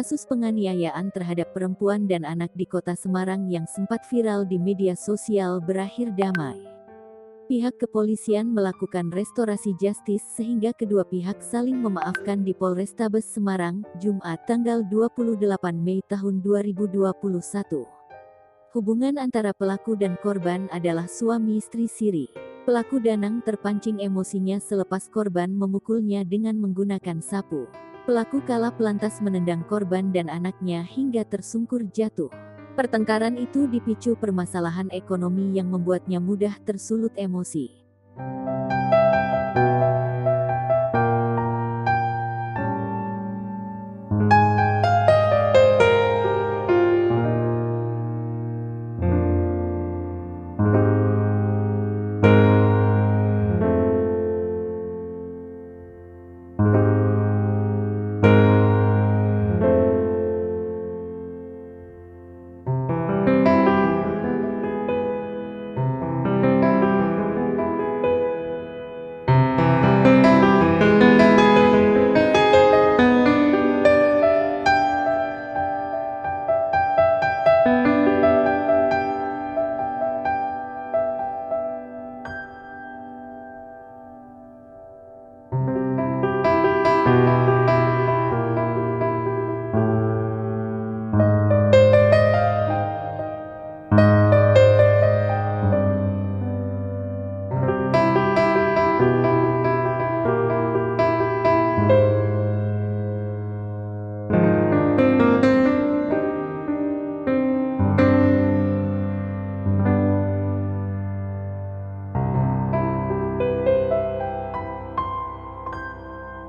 Kasus penganiayaan terhadap perempuan dan anak di Kota Semarang yang sempat viral di media sosial berakhir damai. Pihak kepolisian melakukan restorasi justis sehingga kedua pihak saling memaafkan di Polrestabes Semarang, Jumat tanggal 28 Mei tahun 2021. Hubungan antara pelaku dan korban adalah suami istri siri. Pelaku Danang terpancing emosinya selepas korban memukulnya dengan menggunakan sapu. Pelaku kalap lantas menendang korban dan anaknya hingga tersungkur jatuh. Pertengkaran itu dipicu permasalahan ekonomi yang membuatnya mudah tersulut emosi.